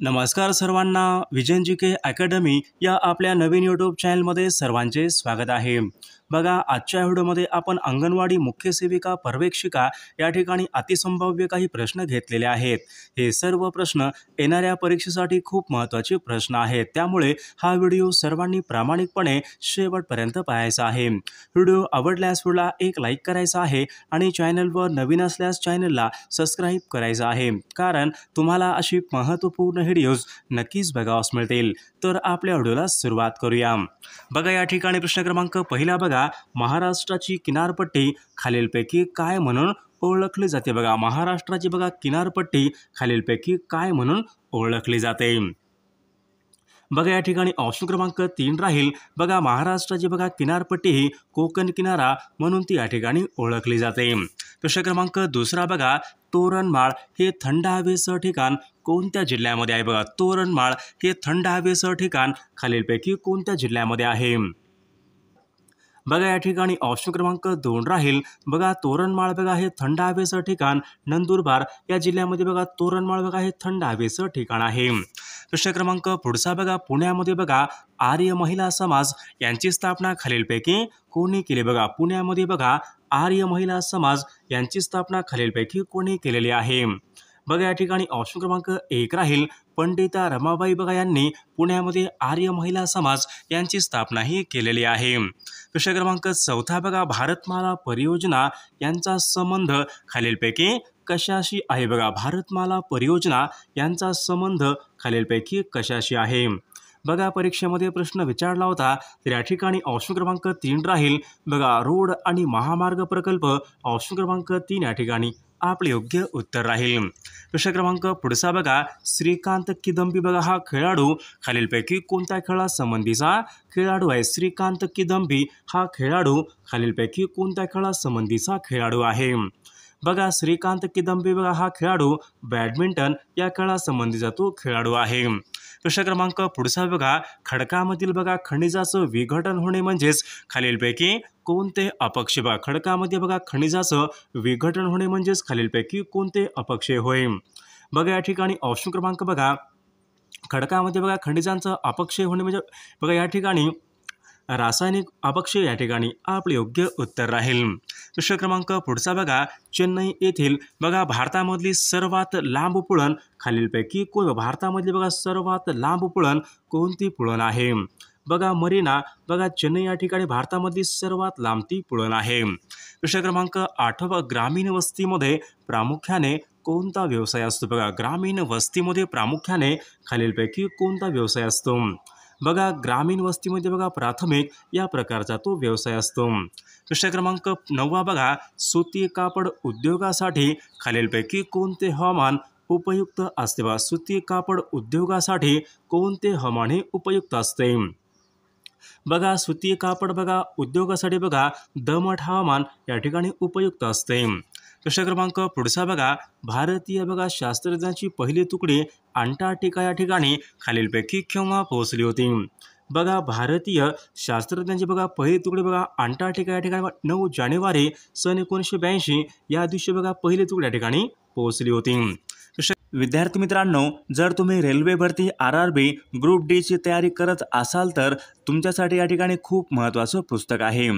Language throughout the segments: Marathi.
नमस्कार सर्वांना, विजन के अकॅडमी या आपल्या नवीन यूट्यूब चॅनलमध्ये सर्वांचे स्वागत आहे। बघा, आजच्या व्हिडिओमध्ये आपण अंगणवाडी मुख्य सेविका पर्यवेक्षिका या ठिकाणी अतिसंभाव्य काही प्रश्न घेतलेले आहेत। हे सर्व प्रश्न येणाऱ्या परीक्षेसाठी खूप महत्त्वाचे प्रश्न आहेत, त्यामुळे हा व्हिडिओ सर्वांनी प्रामाणिकपणे शेवटपर्यंत पाहायचा आहे। व्हिडिओ आवडल्यास व्हिडिओला एक लाईक करायचा आहे आणि चॅनलवर नवीन असल्यास चॅनलला सबस्क्राइब करायचं आहे, कारण तुम्हाला अशी महत्त्वपूर्ण व्हिडिओज नक्कीच बघावयास मिळतील। तर आपल्या व्हिडिओला सुरुवात करूया। बघा, या ठिकाणी प्रश्न क्रमांक पहिला बघा, महाराष्ट्राची किनारपट्टी खालीलपैकी काय म्हणून ओळखली जाते? बघा, महाराष्ट्राची बघा किनारपट्टी खालीलपैकी काय म्हणून ओळखली जाते? बघा, या ठिकाणी ऑप्शन क्रमांक 3 राहील। बघा, महाराष्ट्राची बघा किनारपट्टी ही कोकण किनारा म्हणून ती या ठिकाणी ओळखली जाते। प्रश्न क्रमांक दुसरा बघा, तोरणमाळ हे थंड हवेचं ठिकाण कोणत्या जिल्ह्यामध्ये आहे? बघा, तोरणमाळ हे थंड हवेचं ठिकाण खालीलपैकी कोणत्या जिल्ह्यामध्ये आहे? बघा, या ठिकाणी ऑप्शन क्रमांक 2 राहील। बघा, तोरणमाळ बघा हे थंड हवेचं ठिकाण नंदुरबार या जिल्ह्यामध्ये बघा तोरणमाळ बघा हे थंड हवेचं ठिकाण आहे। प्रश्न क्रमांक पुढचा बघा, पुण्यामध्ये बघा आर्य महिला समाज यांची स्थापना खालीलपैकी कोणी केली? बघा, पुण्यामध्ये बघा आर्य महिला समाज यांची स्थापना खालीलपैकी कोणी केलेली आहे? बघा, या ठिकाणी ऑप्शन क्रमांक 1 राहील। पंडिता रमाबाई बघा यांनी पुण्यामध्ये आर्य महिला समाज यांची स्थापना ही केलेली आहे। प्रश्न क्रमांक 4 बघा, भारतमाला परियोजना यांचा संबंध खालीलपैकी कशाशी आहे? बघा, भारतमाला परियोजना यांचा संबंध खालीलपैकी कशाशी आहे? बघा, परीक्षेमध्ये प्रश्न विचारला होता, तर या ठिकाणी ऑप्शन क्रमांक 3 राहील। बघा, रोड आणि महामार्ग प्रकल्प ऑप्शन क्रमांक 3 या ठिकाणी आपले योग्य उत्तर राहील। प्रश्न क्रमांक पुढचा बघा, श्रीकांत किदंबी बघा हा खेळाडू खालीलपैकी कोणत्या खेळासंबंधीचा खेळाडू आहे? श्रीकांत किदंबी हा खेळाडू खालीलपैकी कोणत्या खेळासंबंधीचा खेळाडू आहे? बघा, श्रीकांत किदंबी बघा हा खेळाडू बॅडमिंटन या खेळासंबंधीचा तो खेळाडू आहे। प्रश्न क्रमांक पुढचा बघा, खडकामधील बघा खनिजाचं विघटन होणे म्हणजेच खालीलपैकी कोणते अपक्षय? बघा, खडकामध्ये बघा खनिजाचं विघटन होणे म्हणजेच खालीलपैकी कोणते अपक्षय होय? बघा, या ठिकाणी ऑप्शन क्रमांक बघा, खडकामध्ये बघा खनिजांचं अपक्षय होणे म्हणजे बघा या ठिकाणी रासायनिक अपक्षय या ठिकाणी आपले योग्य उत्तर राहील। प्रश्न क्रमांक पुढचा बघा, चेन्नई येथील बघा भारतामधली सर्वात लांब पुळण खालीलपैकी कोण? भारतामधली बघा सर्वात लांब पुळण कोणती पुळण आहे? बघा, मरीना बघा चेन्नई या ठिकाणी भारतामधली सर्वात लांब ती पुळण आहे। प्रश्न क्रमांक 8 ग्रामीण वस्तीमध्ये प्रामुख्याने कोणता व्यवसाय असतो? बघा, ग्रामीण वस्तीमध्ये प्रामुख्याने खालीलपैकी कोणता व्यवसाय असतो? बघा, ग्रामीण वस्तीमध्ये बघा प्राथमिक या प्रकारचा तो व्यवसाय असतो। प्रश्न क्रमांक 9 बघा, सुती कापड उद्योगासाठी खालीलपैकी कोणते हवामान उपयुक्त असते? बघा, सुती कापड उद्योगासाठी कोणते हवामान हे उपयुक्त असते? बघा, सुती कापड बघा उद्योगासाठी बघा दमट हवामान या ठिकाणी उपयुक्त असते। प्रश्न क्रमांक पुढचा बघा, भारतीय बघा शास्त्रज्ञांची पहिली तुकडी अंटार्क्टिका या ठिकाणी खालीलपैकी केव्हा पोहोचली होती? बघा, भारतीय शास्त्रज्ञांची बघा पहिली तुकडी बघा अंटार्क्टिका या ठिकाणी 9 जानेवारी सन 1982 या दिवशी बघा पहिली तुकडी या ठिकाणी पोहोचली होती। विद्यार्थी मित्रांनो, जर तुम्ही रेल्वे भरती RRB ग्रुप डी ची तयारी करत असाल तर तुमच्यासाठी या ठिकाणी खूप महत्त्वाचं पुस्तक आहे।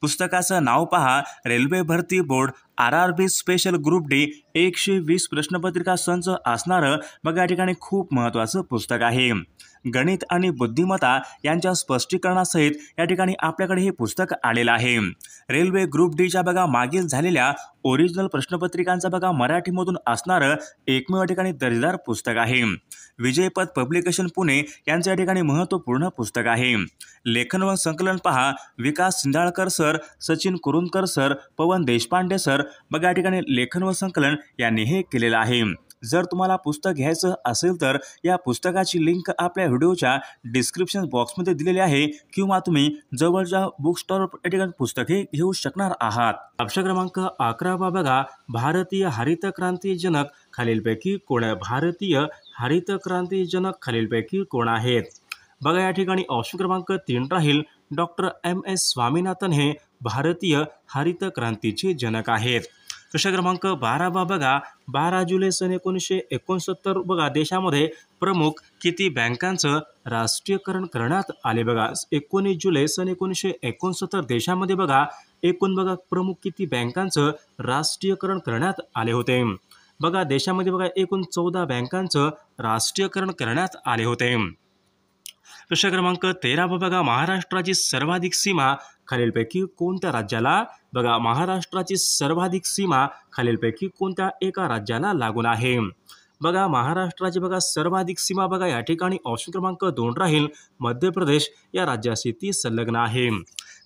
पुस्तकाचं नाव पहा, रेल्वे भरती board RRB special group D 120 प्रश्नपत्रिका संच असणारं बघा या ठिकाणी खूप महत्त्वाचं पुस्तक आहे। गणित आणि बुद्धिमत्ता यांच्या स्पष्टीकरणासहित या ठिकाणी आपल्याकडे हे पुस्तक आलेलं आहे। रेल्वे ग्रुप डीच्या बघा मागील झालेल्या ओरिजिनल प्रश्नपत्रिकांचा बघा मराठीमधून असणारं एकमेव ठिकाणी दर्जेदार पुस्तक आहे। विजयपथ पब्लिकेशन पुणे यांचं या ठिकाणी महत्त्वपूर्ण पुस्तक आहे। लेखन व संकलन पहा, विकास सिंधाळकर सर, सचिन कुरुंदकर सर, पवन देशपांडे सर बघा या ठिकाणी लेखन व संकलन यांनी हे केलेलं आहे। जर तुम्हाला पुस्तक घ्यायचं असेल तर या पुस्तकाची लिंक आपल्या व्हिडिओच्या डिस्क्रिप्शन बॉक्समध्ये दिलेली आहे, किंवा तुम्ही जवळच्या बुक स्टोअर या ठिकाणी पुस्तक हे घेऊ शकणार आहात। प्रश्न क्रमांक 11 बघा, भारतीय हरित क्रांती जनक खालीलपैकी कोण आहे? भारतीय हरित क्रांती जनक खालीलपैकी कोण आहेत? बघा, या ठिकाणी ऑप्शन क्रमांक 3 राहील। डॉक्टर MS स्वामीनाथन हे भारतीय हरित क्रांतीचे जनक आहेत। प्रश्न क्रमांक 12 बघा, 12 जुलै सन 1969 बघा देशामध्ये प्रमुख किती बँकांचं राष्ट्रीयकरण करण्यात आले बघा. 19 जुलै सन 1969 देशामध्ये बघा एकूण बघा प्रमुख किती बँकांचं राष्ट्रीयकरण करण्यात आले होते. बघा देशामध्ये बघा एकूण 14 बँकांचं राष्ट्रीयकरण करण्यात आले होते. प्रश्न क्रमांक 13 बघा, महाराष्ट्राची सर्वाधिक सीमा खालीलपैकी कोणत्या राज्याला बघा महाराष्ट्राची सर्वाधिक सीमा खालीलपैकी कोणत्या एका राज्याला लागून आहे. बघा महाराष्ट्राची बघा सर्वाधिक सीमा बघा या ठिकाणी ऑप्शन क्रमांक 2 राहील मध्य प्रदेश या राज्याशी ती संलग्न आहे.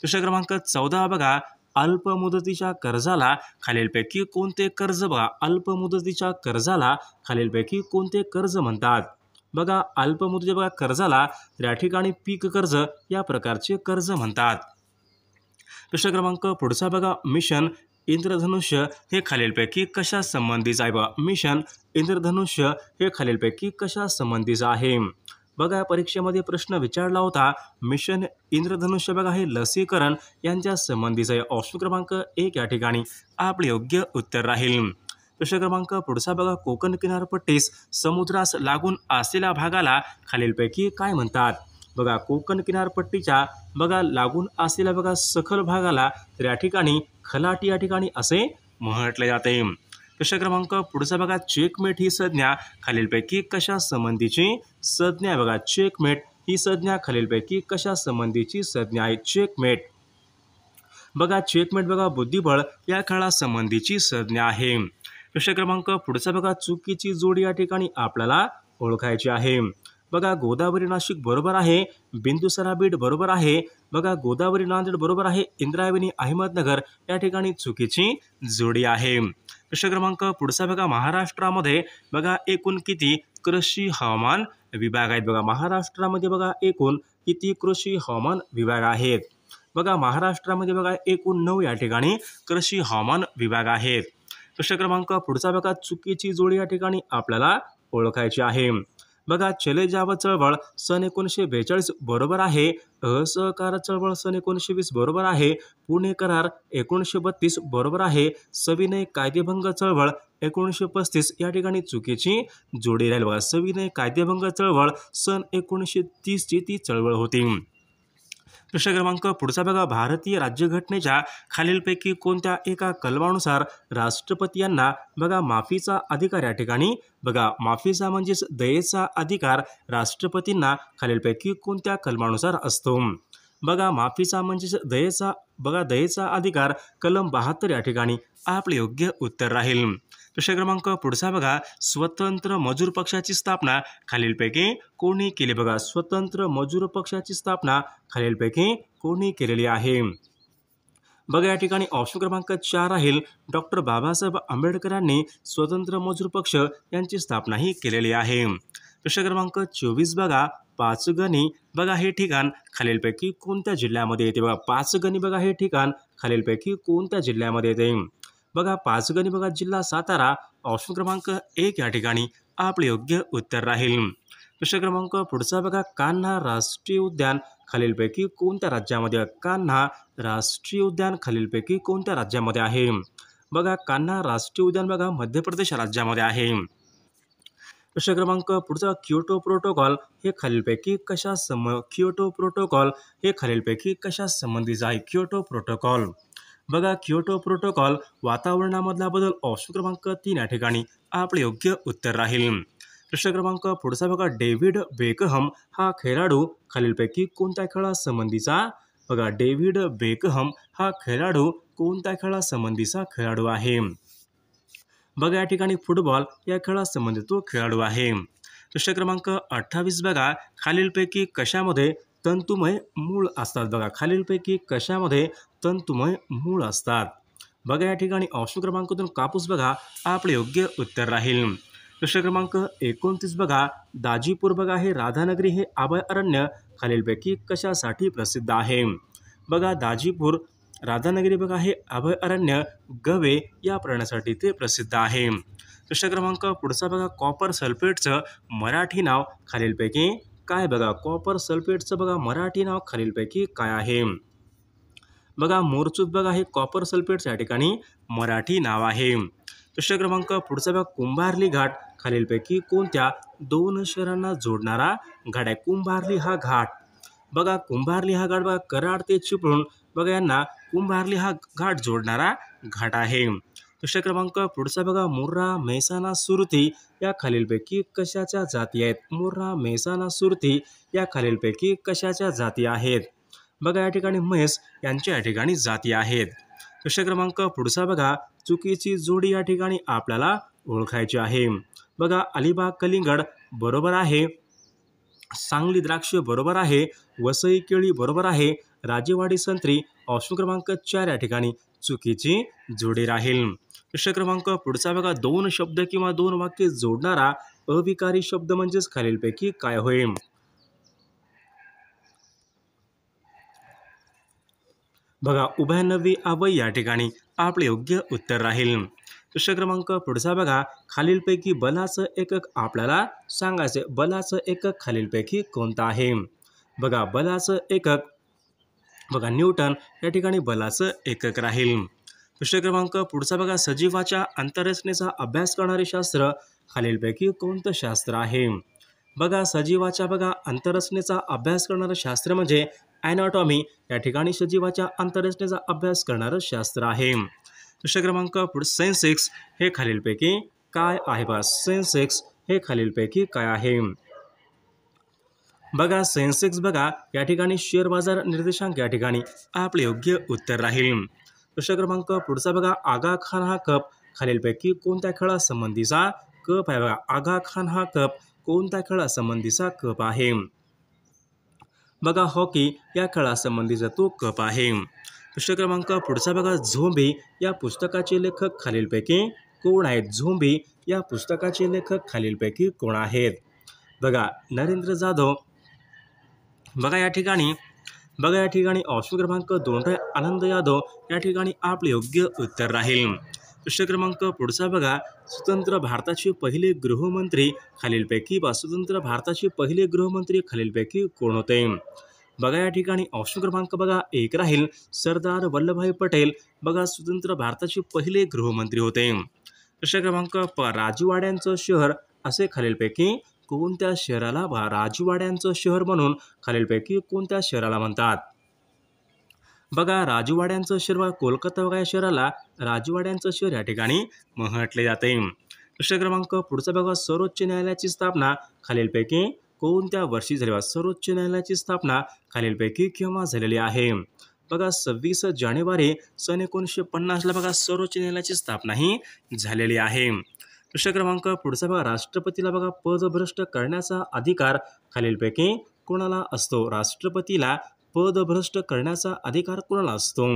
प्रश्न क्रमांक 14 बघा, अल्पमुदतीच्या कर्जाला खालीलपैकी कोणते कर्ज बघा अल्पमुदतीच्या कर्जाला खालीलपैकी कोणते कर्ज म्हणतात. बघा अल्पमुदतीच्या बघा कर्जाला या ठिकाणी पीक कर्ज या प्रकारचे कर्ज म्हणतात. प्रश्न क्रमांक पुढचा बघा, मिशन इंद्रधनुष्य हे खालीलपैकी कशा संबंधीचं आहे बघा. मिशन इंद्रधनुष्य हे खालीलपैकी कशा संबंधीचं आहे. बघा परीक्षेमध्ये प्रश्न विचारला होता. मिशन इंद्रधनुष्य बघा हे लसीकरण यांच्या संबंधीचं आहे. ऑप्शन क्रमांक 1 या ठिकाणी आपले योग्य उत्तर राहील. प्रश्न क्रमांक पुढचा बघा, कोकण किनारपट्टीस समुद्रास लागून असलेल्या भागाला खालीलपैकी काय म्हणतात. बघा कोकण किनारपट्टीच्या बघा लागून असलेल्या बघा सखल भागाला तर या ठिकाणी खलाटी या ठिकाणी असे म्हटले जाते. प्रश्न क्रमांक पुढचा बघा, चेकमेट ही संज्ञा खालीलपैकी कशा संबंधीची संज्ञा बघा. चेकमेट ही संज्ञा खालीलपैकी कशा संबंधीची संज्ञा आहे. चेकमेट बघा चेकमेट बघा बुद्धिबळ या खेळासंबंधीची संज्ञा आहे. प्रश्न क्रमांक पुढचा बघा, चुकीची जोडी या ठिकाणी आपल्याला ओळखायची आहे. बघा गोदावरी नाशिक बरोबर आहे, बिंदुसरा बीड बरोबर आहे. बघा गोदावरी नांदेड बरोबर आहे, इंद्रायणी अहमदनगर या ठिकाणी चुकीची जोडी आहे. प्रश्न क्रमांक पुढचा बघा, महाराष्ट्रामध्ये बघा एकूण किती कृषी हवामान विभाग आहेत. बघा महाराष्ट्रामध्ये बघा एकूण किती कृषी हवामान विभाग आहेत. बघा महाराष्ट्रामध्ये बघा एकूण 9 या ठिकाणी कृषी हवामान विभाग आहेत. प्रश्न क्रमांक पुढचा बघा, चुकीची जोडी या ठिकाणी आपल्याला ओळखायची आहे. बघा चले जाव चळवळ सन 1942 बरोबर आहे, असहकार चळवळ सन 1920 बरोबर आहे, पुणे करार 1932 बरोबर आहे, सविनय कायदेभंग चळवळ 1935 या ठिकाणी चुकीची जोडी राहील. बघा सविनय कायदेभंग चळवळ सन 1930 ची ती चळवळ होती. प्रश्न क्रमांक पुढचा बघा, भारतीय राज्यघटनेच्या खालीलपैकी कोणत्या एका कलमानुसार राष्ट्रपती यांना बघा माफीचा अधिकार या ठिकाणी बघा माफीचा म्हणजेच दयेचा अधिकार राष्ट्रपतींना खालीलपैकी कोणत्या कलमानुसार असतो. बघा माफीचा म्हणजेच दयेचा अधिकार कलम 72 या ठिकाणी आपले योग्य उत्तर राहील. प्रश्न क्रमांक पुढचा बघा, स्वतंत्र मजूर पक्षाची स्थापना खालीलपैकी कोणी केली. बघा स्वतंत्र मजूर पक्षाची स्थापना खालीलपैकी कोणी केलेली आहे. बघा या ठिकाणी ऑप्शन क्रमांक 4 राहील, डॉक्टर बाबासाहेब आंबेडकर यांनी स्वतंत्र मजूर पक्ष यांची स्थापना ही केलेली आहे. प्रश्न क्रमांक 24 बघा, पाचगणी बघा हे ठिकाण खालीलपैकी कोणत्या जिल्ह्यामध्ये येते. बघा पाचगणी बघा हे ठिकाण खालीलपैकी कोणत्या जिल्ह्यामध्ये येते. बघा पाचगणी बघा जिल्हा सातारा, ऑप्शन क्रमांक 1 या ठिकाणी आपले योग्य उत्तर राहील. प्रश्न क्रमांक पुढचा बघा, कान्हा राष्ट्रीय उद्यान खालीलपैकी कोणत्या राज्यामध्ये. कान्हा राष्ट्रीय उद्यान खालीलपैकी कोणत्या राज्यामध्ये आहे. बघा कान्हा राष्ट्रीय उद्यान बघा मध्य प्रदेश राज्यामध्ये आहे. प्रश्न क्रमांक पुढचा, क्योटो प्रोटोकॉल हे खालीलपैकी कशा संबंधीचा आहे. क्योटो प्रोटोकॉल बघा क्योटो प्रोटोकॉल वातावरणामधला बदल, ऑप्शन क्रमांक 3 या ठिकाणी आपले योग्य उत्तर राहील. प्रश्न क्रमांक पुढचा बघा, डेव्हिड बेकहम हा खेळाडू खालीलपैकी कोणत्या खेळासंबंधीचा. बघा डेव्हिड बेकहम हा खेळाडू कोणत्या खेळासंबंधीचा खेळाडू आहे. बघा या ठिकाणी फुटबॉल या खेळासंबंधी तो खेळाडू आहे. प्रश्न क्रमांक 28 बघा, खालीलपैकी कशामध्ये तंतुमय मूळ असतात. बघा खालीलपैकी कशामध्ये तंतुमय मूळ असतात. बघा या ठिकाणी ऑप्शन क्रमांक 2 कापूस बघा आपले योग्य उत्तर राहील. प्रश्न क्रमांक 29 बघा, दाजीपूर बघा हे राधानगरी हे अभयारण्य खालीलपैकी कशासाठी प्रसिद्ध आहे. बघा दाजीपूर राधानगरी बघा हे अभयारण्य गवे या प्राण्यासाठी ते प्रसिद्ध आहे. प्रश्न क्रमांक पुढचा बघा, कॉपर सल्फेटचं मराठी नाव खालीलपैकी काय. बघा कॉपर सल्फेटचं बघा मराठी नाव खालीलपैकी काय आहे. बघा मोरचूत बघा हे कॉपर सल्फेटचं या ठिकाणी मराठी नाव आहे. प्रश्न क्रमांक पुढचा बघा कुंभार्ली घाट खालीलपैकी कोणत्या दोन शहरांना जोडणारा घाट आहे? कुंभार्ली हा घाट बघा कुंभार्ली हा घाट बघा कराड ते चिपळूण बघा यांना कुंभार्ली हा घाट जोडणारा घाट आहे. प्रश्न क्रमांक पुढचा बघा मुर्रा मेहसाणा सुरती या खालीलपैकी कशाच्या जाती आहेत? मुर्रा मेहसाणा सुरती या खालीलपैकी कशाच्या जाती आहेत? बघा या ठिकाणी म्हैस यांच्या या ठिकाणी जाती आहेत. प्रश्न क्रमांक पुढचा बघा चुकीची जोडी या ठिकाणी आपल्याला ओळखायची आहे. बघा अलिबाग कलिंगड बरोबर आहे, सांगली द्राक्ष बरोबर आहे, वसई केळी बरोबर आहे, राजेवाडी संत्री ऑप्शन क्रमांक 4 या ठिकाणी चुकीची जोडी राहील. प्रश्न क्रमांक पुढचा बघा दोन शब्द किंवा दोन वाक्य जोडणारा अविकारी शब्द म्हणजेच खालीलपैकी काय होईल? बघा उभयनवी अवय या ठिकाणी आपले योग्य उत्तर राहील. प्रश्न क्रमांक पुढचा बघा खालीलपैकी बलाचं एकक आपल्याला सांगायचे. बलाचं एकक खालीलपैकी कोणतं आहे? बघा बलाचं एकक बघा न्यूटन या ठिकाणी बलाचं एकक राहील. प्रश्न क्रमांक पुढचा बघा सजीवाच्या अंतररचनेचा अभ्यास करणारे शास्त्र खालीलपैकी कोणतं शास्त्र आहे? बघा सजीवाच्या बघा अंतररचनेचा अभ्यास करणारं शास्त्र म्हणजे ॲनाटॉमी या ठिकाणी सजीवाच्या अंतररचनेचा अभ्यास करणारं शास्त्र आहे. प्रश्न क्रमांक सेन्सेक्स हे खालीलपैकी काय आहे? बघा सेन्सेक्स हे खालीलपैकी काय आहे? बघा सेन्सेक्स बघा या ठिकाणी शेअर बाजार निर्देशांक या ठिकाणी आपले योग्य उत्तर राहील. प्रश्न क्रमांक पुढचा बघा आगा खान हा कप खालीलपैकी कोणत्या खेळासंबंधीचा कप आहे? बघा आगा खान हा कप कोणत्या खेळासंबंधीचा कप आहे? बघा हॉकी या खेळासंबंधीचा तो कप आहे. प्रश्न क्रमांक पुढचा बघा झोंबी या पुस्तकाचे लेखक खालीलपैकी कोण आहेत? झोंबी या पुस्तकाचे लेखक खालीलपैकी कोण आहेत? बघा नरेंद्र जाधव बघा या ठिकाणी ऑप्शन क्रमांक 2 आनंद यादव या ठिकाणी आपले योग्य उत्तर राहील. प्रश्न क्रमांक पुढचा बघा स्वतंत्र भारताचे पहिले गृहमंत्री खालीलपैकी स्वतंत्र भारताचे पहिले गृहमंत्री खालीलपैकी कोण होते? बघा या ठिकाणी ऑप्शन क्रमांक बघा 1 राहील सरदार वल्लभभाई पटेल बघा स्वतंत्र भारताचे पहिले गृहमंत्री होते. प्रश्न क्रमांक राजवाड्यांचं शहर असे खालीलपैकी कोणत्या शहराला राजवाड्यांचं शहर म्हणून खालीलपैकी कोणत्या शहराला म्हणतात? बघा राजवाड्यांचं शहर कोलकाता बघा या शहराला राजवाड्यांचं शहर या ठिकाणी म्हटले जाते. प्रश्न क्रमांक पुढचा बघा सर्वोच्च न्यायालयाची स्थापना खालीलपैकी कोणत्या वर्षी झाली? सर्वोच्च न्यायालयाची स्थापना खालीलपैकी केव्हा झालेली आहे? बघा 26 जानेवारी सन 1950ला बघा सर्वोच्च न्यायालयाची स्थापना ही झालेली आहे. प्रश्न क्रमांक पुढचा बघा राष्ट्रपतीला बघा पदभ्रष्ट करण्याचा अधिकार खालीलपैकी कोणाला असतो? राष्ट्रपतीला पदभ्रष्ट करण्याचा अधिकार कोणाला असतो?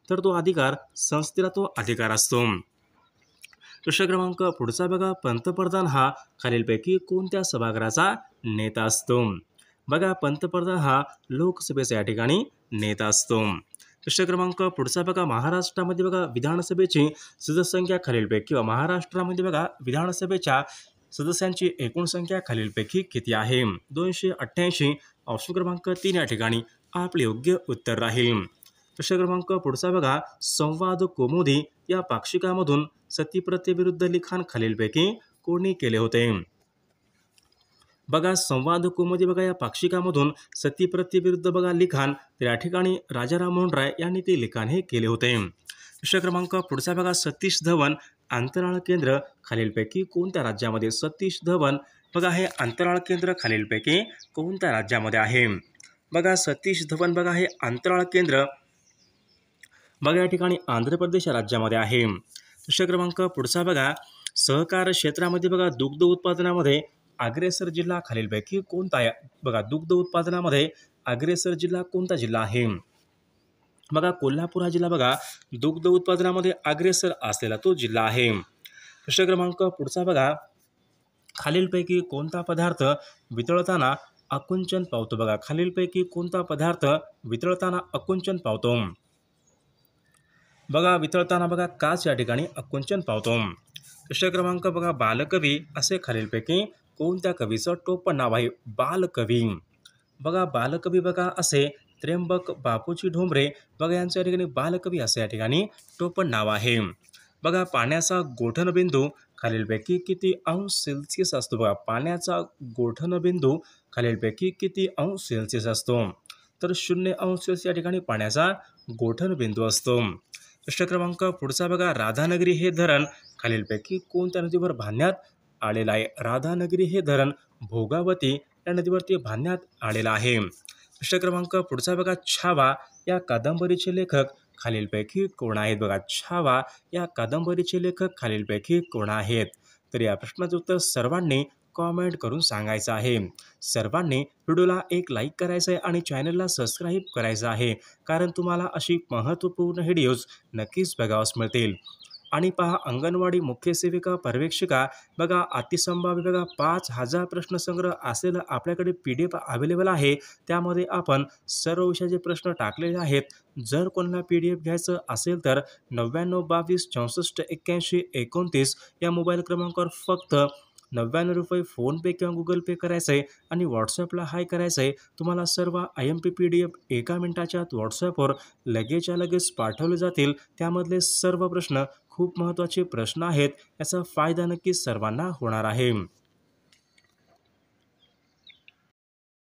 तर तो अधिकार संसदेला तो अधिकार असतो. प्रश्न क्रमांक पुढचा बघा पंतप्रधान हा खालीलपैकी कोणत्या सभागृहाचा नेता असतो? बघा पंतप्रधान हा लोकसभेचा या ठिकाणी नेता असतो. प्रश्न क्रमांक पुढचा बघा महाराष्ट्रामध्ये बघा विधानसभेची सदस्यसंख्या खालीलपैकी किंवा महाराष्ट्रामध्ये बघा विधानसभेच्या सदस्यांची एकूण संख्या खालीलपैकी किती आहे? 288 ऑप्शन क्रमांक 3 या ठिकाणी आपले योग्य उत्तर राहील. प्रश्न क्रमांक पुढचा बघा संवाद कौमुदी या पाक्षिकामधून सतीप्रथेविरुद्ध लिखाण खालीलपैकी कोणी केले होते? बघा संवाद कौमुदी बघा या पाक्षिकामधून सतीप्रथेविरुद्ध बघा लिखाण तर या ठिकाणी राजाराम मोहन राय यांनी ते लिखाण हे केले होते. प्रश्न क्रमांक पुढचा बघा सतीश धवन अंतराळ केंद्र खालीलपैकी कोणत्या राज्यामध्ये? सतीश धवन बघा हे अंतराळ केंद्र खालीलपैकी कोणत्या राज्यामध्ये आहे? बघा सतीश धवन बघा हे अंतराळ केंद्र बघा या ठिकाणी आंध्र प्रदेश राज्यामध्ये आहे. प्रश्न क्रमांक पुढचा बघा सहकार क्षेत्रामध्ये बघा दुग्ध उत्पादनामध्ये अग्रेसर जिल्हा खालीलपैकी कोणता आहे? बघा दुग्ध उत्पादनामध्ये अग्रेसर जिल्हा कोणता जिल्हा आहे? बघा कोल्हापूर हा जिल्हा बघा दुग्ध उत्पादनामध्ये अग्रेसर असलेला तो जिल्हा आहे. प्रश्न क्रमांक पुढचा बघा खालीलपैकी कोणता पदार्थ वितळताना आकुंचन पावतो? बघा खालीलपैकी कोणता पदार्थ वितळताना आकुंचन पावतो? बघा वितळताना बघा काच या ठिकाणी आकुंचन पावतो. प्रश्न क्रमांक बघा बालकवी असे खालीलपैकी कोणत्या कवीचं टोपण नाव आहे? बालकवी बघा बालकवी बघा असे त्र्यंबक बापूजी ढोंबरे बघा यांचं या ठिकाणी बालकवी असं या ठिकाणी टोपण नाव आहे. बघा पाण्याचा गोठणबिंदू खालीलपैकी किती अंश सेल्सिअस असतो? बघा पाण्याचा गोठणबिंदू खालीलपैकी किती अंश सेल्सिअस असतो? तर 0 अंश या ठिकाणी पाण्याचा गोठणबिंदू असतो. प्रश्न क्रमांक पुढचा बघा, राधानगरी हे धरण खालीलपैकी कोणत्या नदीवर बांधण्यात आलेलं आहे? राधानगरी हे धरण भोगावती या नदीवरती बांधण्यात आलेलं आहे. प्रश्न क्रमांक पुढचा बघा, छावा या कादंबरीचे लेखक खालीलपैकी कोण आहेत? बघा छावा या कादंबरीचे लेखक खालीलपैकी कोण आहेत? तर या प्रश्नाचं उत्तर सर्वांनी कॉमेंट करून सांगायचं आहे. सर्वांनी व्हिडिओला एक लाईक करायचं आहे आणि चॅनलला सबस्क्राईब करायचं आहे, कारण तुम्हाला अशी महत्त्वपूर्ण व्हिडिओज नक्कीच बघावयास मिळतील. आणि पहा, अंगणवाडी मुख्य सेविका पर्यवेक्षिका बघा अतिसंभाव्य बघा 5000 प्रश्नसंग्रह असलेलं आपल्याकडे PDF अवेलेबल आहे. त्यामध्ये आपण सर्व विषयाचे प्रश्न टाकलेले आहेत. जर कोणाला PDF घ्यायचं असेल तर 99 22 64 81 29 या मोबाईल क्रमांकावर फक्त 99 रुपये फोनपे किंवा गुगल पे करायचं आहे आणि व्हॉट्सअपला हाय करायचं आहे. तुम्हाला सर्व IMP PDF एका मिनिटाच्या आत व्हॉट्सअपवर लगेचच्या लगेच पाठवले जातील. त्यामधले सर्व प्रश्न खूप महत्त्वाचे प्रश्न आहेत. याचा फायदा नक्कीच सर्वांना होणार आहे.